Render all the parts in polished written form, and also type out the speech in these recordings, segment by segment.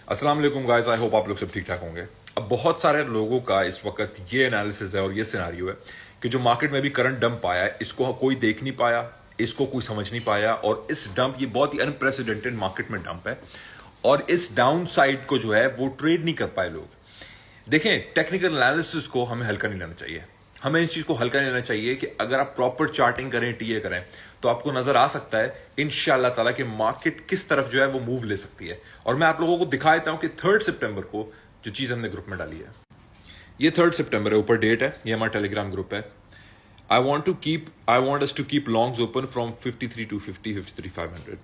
अस्सलाम वालेकुम guys, I hope आप लोग सब ठीक ठाक होंगे। अब बहुत सारे लोगों का इस वक्त ये एनालिसिस है और ये सिनारियो है कि जो मार्केट में भी करंट डंप आया है, इसको कोई देख नहीं पाया, इसको कोई समझ नहीं पाया, और इस डंप ये बहुत ही अनप्रेसिडेंटेड मार्केट में डंप है और इस डाउन साइड को जो है वो ट्रेड नहीं कर पाए लोग। देखें, टेक्निकल एनालिसिस को हमें हल्का नहीं लेना चाहिए। हमें इस चीज को हल्का नहीं लेना चाहिए कि अगर आप प्रॉपर चार्टिंग करें, टीए करें, तो आपको नजर आ सकता है इंशाल्लाह ताला कि मार्केट किस तरफ जो है वो मूव ले सकती है। और मैं आप लोगों को दिखा देता हूं कि 3 सितंबर को जो चीज हमने ग्रुप में डाली है, ये 3 सितंबर है, ऊपर डेट है, ये हमारा टेलीग्राम ग्रुप है। I want us to keep longs open from 53 to 50, 53,500।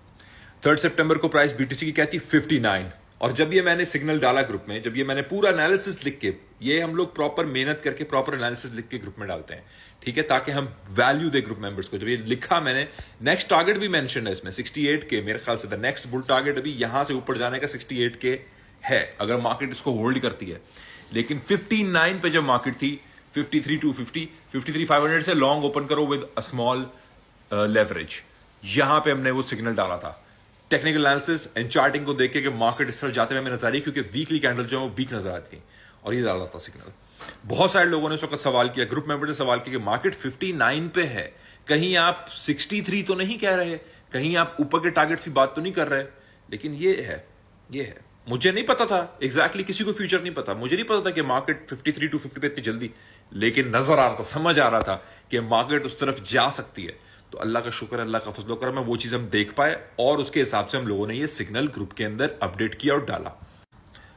3 सितंबर को प्राइस बीटीसी की क्या थी? 59। और जब ये मैंने सिग्नल डाला ग्रुप में, जब ये मैंने पूरा एनालिसिस लिख के, ये हम लोग प्रॉपर मेहनत करके प्रॉपर एनालिसिस लिख के ग्रुप में डालते हैं, ठीक है, ताकि हम वैल्यू दे ग्रुप मेंबर्स को। जब ये लिखा मैंने, नेक्स्ट टारगेट भी मेंशन है इसमें 68 के, मेरे ख्याल से द नेक्स्ट बुल टारगेट अभी यहां से ऊपर जाने का 68 के है, अगर मार्केट इसको होल्ड करती है। लेकिन 59 पे जब मार्केट थी, 53 टू 50, 53,500 से लॉन्ग ओपन करो विद अ स्मॉल लेवरेज, यहां पे हमने वो सिग्नल डाला था। टेक्निकल एनालिसिस एंड चार्टिंग को देख के मार्केट इस तरह जाते हुए हमें नजर आ रही, क्योंकि वीकली कैंडल जो है वो वीक नजर आती थी और ये डाला था सिग्नल। बहुत सारे लोगों ने इस वक्त सवाल किया, ग्रुप मेंबर ने सवाल किया कि मार्केट 59 पे है, कहीं आप 63 तो नहीं कह रहे, कहीं आप ऊपर के टारगेट्स की बात तो नहीं कर रहे। लेकिन ये है मुझे नहीं पता था एग्जैक्टली, किसी को फ्यूचर नहीं पता, मुझे नहीं पता था कि मार्केट 53 टू 50 पे इतनी जल्दी, लेकिन नजर आ रहा था, समझ आ रहा था कि मार्केट उस तरफ जा सकती है। तो अल्लाह का शुक्र, अल्लाह का फजलो करम है, वो चीज हम देख पाए और उसके हिसाब से हम लोगों ने ये सिग्नल ग्रुप के अंदर अपडेट किया और डाला।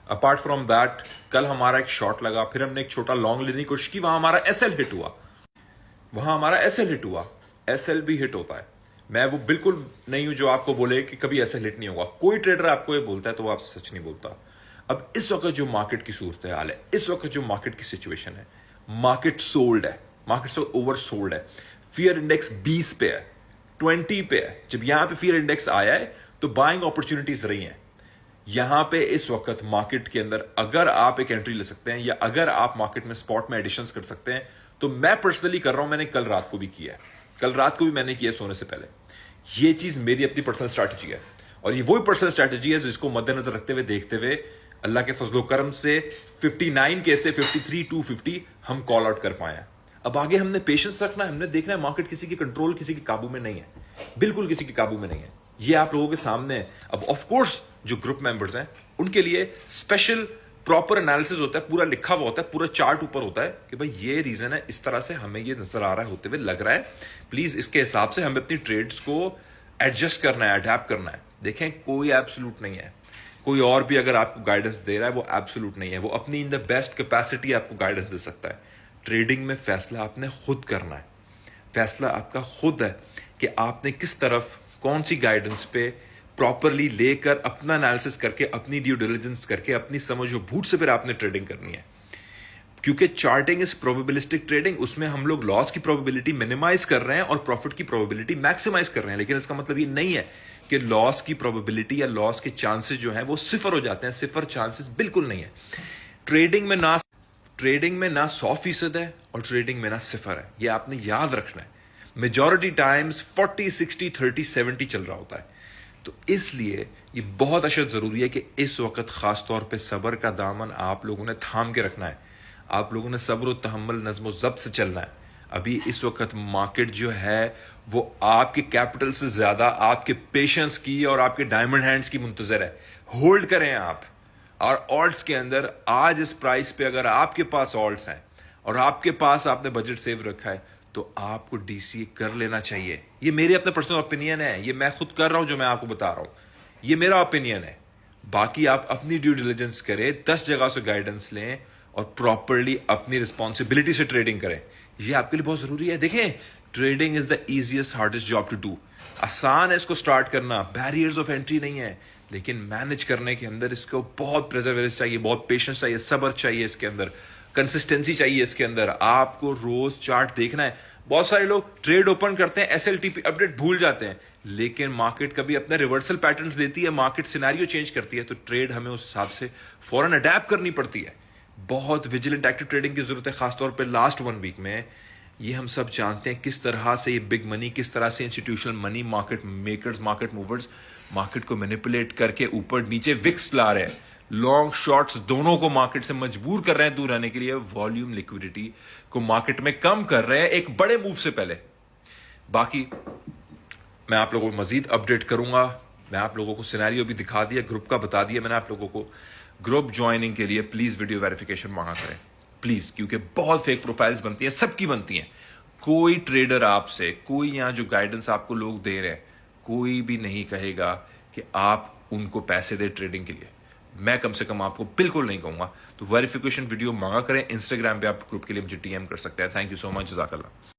अपार्ट फ्रॉम दैट, कल हमारा एक शॉर्ट लगा, फिर हमने एक छोटा लॉन्ग लेने की कोशिश की, वहां हमारा एसएल हिट हुआ। एसएल भी हिट होता है। मैं वो बिल्कुल नहीं हूं जो आपको बोले कि कभी एसएल हिट नहीं होगा। कोई ट्रेडर आपको ये बोलता है तो वो आप सच नहीं बोलता। अब इस वक्त जो मार्केट की सूरत हाल है, इस वक्त जो मार्केट की सिचुएशन है, मार्केट सोल्ड है, मार्केट से ओवर सोल्ड है। फियर इंडेक्स 20 पे है, 20 पे है। जब यहां पे फियर इंडेक्स आया है तो बाइंग अपॉर्चुनिटीज रही हैं। यहां पे इस वक्त मार्केट के अंदर अगर आप एक एंट्री ले सकते हैं या अगर आप मार्केट में स्पॉट में एडिशंस कर सकते हैं, तो मैं पर्सनली कर रहा हूं। मैंने कल रात को भी किया है, कल रात को भी मैंने किया सोने से पहले। ये चीज मेरी अपनी पर्सनल स्ट्रैटेजी है और ये वही पर्सनल स्ट्रैटेजी है जिसको मद्देनजर रखते हुए, देखते हुए, अल्लाह के फजलो करम से 59 के से 53 टू 50 हम कॉल आउट कर पाए हैं। अब आगे हमने पेशेंस रखना है, हमने देखना है। मार्केट किसी की कंट्रोल, किसी के काबू में नहीं है, बिल्कुल किसी के काबू में नहीं है। ये आप लोगों के सामने है। अब ऑफ कोर्स जो ग्रुप मेंबर्स हैं उनके लिए स्पेशल प्रॉपर एनालिसिस होता है, पूरा लिखा हुआ होता है, पूरा चार्ट ऊपर होता है कि भाई ये रीजन है, इस तरह से हमें ये नजर आ रहा है, होते हुए लग रहा है, प्लीज इसके हिसाब से हमें अपनी ट्रेड्स को एडजस्ट करना है, अडेप्ट करना है। देखें, कोई एब्सोल्यूट नहीं है। कोई और भी अगर आपको गाइडेंस दे रहा है वो एब्सोल्यूट नहीं है, वो अपनी इन द बेस्ट कैपेसिटी आपको गाइडेंस दे सकता है। ट्रेडिंग में फैसला आपने खुद करना है, फैसला आपका खुद है कि आपने किस तरफ, कौन सी गाइडेंस पे प्रॉपरली लेकर, अपना एनालिसिस करके, अपनी ड्यू डिलिजेंस करके, अपनी समझ और बूझ से फिर आपने ट्रेडिंग करनी है। क्योंकि चार्टिंग इज प्रोबेबिलिस्टिक ट्रेडिंग, उसमें हम लोग लॉस की प्रोबेबिलिटी मिनिमाइज कर रहे हैं और प्रॉफिट की प्रोबेबिलिटी मैक्सिमाइज कर रहे हैं। लेकिन इसका मतलब ये नहीं है कि लॉस की प्रोबेबिलिटी या लॉस के चांसेस जो है वो सिफर हो जाते हैं। सिफर चांसेस बिल्कुल नहीं है। ट्रेडिंग में ना 100% है और ट्रेडिंग में ना सिफर है, ये आपने याद रखना है। मेजॉरिटी टाइम्स 40, 60, 30, 70 चल रहा होता है। तो इसलिए ये बहुत अशद जरूरी है कि इस वक्त खास तौर पे सब्र का दामन आप लोगों ने थाम के रखना है। आप लोगों ने सब्र और तहम्मुल, नज़्म ज़ब्त से चलना है। अभी इस वक्त मार्केट जो है वो आपके कैपिटल से ज्यादा आपके पेशेंस की और आपके डायमंड हैंड्स की मुंतजर है। होल्ड करें आप। और ऑल्ट्स के अंदर आज इस प्राइस पे अगर आपके पास ऑल्ट्स हैं और आपके पास आपने बजट सेव रखा है, तो आपको डीसीए कर लेना चाहिए। ये मेरी अपना पर्सनल ओपिनियन है, ये मैं खुद कर रहा हूं, जो मैं आपको बता रहा हूं, ये मेरा ओपिनियन है। बाकी आप अपनी ड्यू डिलिजेंस करें, 10 जगह से गाइडेंस लें और प्रॉपरली अपनी रिस्पॉन्सिबिलिटी से ट्रेडिंग करें। ये आपके लिए बहुत जरूरी है। देखें, trading is the easiest hardest job to do. आसान है इसको स्टार्ट करना, बैरियर्स ऑफ एंट्री नहीं है, लेकिन मैनेज करने के अंदर इसको बहुत प्रेजरवेंस चाहिए, बहुत पेशेंस चाहिए, सब्र चाहिए, इसके अंदर कंसिस्टेंसी चाहिए। इसके अंदर आपको रोज चार्ट देखना है। बहुत सारे लोग ट्रेड ओपन करते हैं, एसएलटीपी अपडेट भूल जाते हैं, लेकिन मार्केट कभी अपने रिवर्सल पैटर्न्स देती है, मार्केट सिनेरियो चेंज करती है, तो ट्रेड हमें उस हिसाब से फौरन अडेप्ट करनी पड़ती है। बहुत विजिलेंट एक्टिव ट्रेडिंग की जरूरत है, खासतौर पे लास्ट 1 वीक में। ये हम सब जानते हैं किस तरह से ये बिग मनी, किस तरह से institutional money, market makers, market movers market को मैनिपुलेट करके ऊपर नीचे विक्स ला रहे हैं। लॉन्ग शॉर्ट्स दोनों को मार्केट से मजबूर कर रहे हैं दूर रहने के लिए, वॉल्यूम लिक्विडिटी को मार्केट में कम कर रहे हैं एक बड़े मूव से पहले। बाकी मैं आप लोगों को मजीद अपडेट करूंगा। मैं आप लोगों को सिनेरियो भी दिखा दिया, ग्रुप का बता दिया मैंने आप लोगों को। ग्रुप ज्वाइनिंग के लिए प्लीज वीडियो वेरिफिकेशन मांगा करें प्लीज, क्योंकि बहुत फेक प्रोफाइल्स बनती हैं, सबकी बनती हैं। कोई ट्रेडर आपसे, कोई यहां जो गाइडेंस आपको लोग दे रहे हैं, कोई भी नहीं कहेगा कि आप उनको पैसे दे ट्रेडिंग के लिए। मैं कम से कम आपको बिल्कुल नहीं कहूंगा। तो वेरिफिकेशन वीडियो मांगा करें। इंस्टाग्राम पे आप ग्रुप के लिए मुझे डीएम कर सकते हैं। थैंक यू सो मच, जज़ाकल्लाह।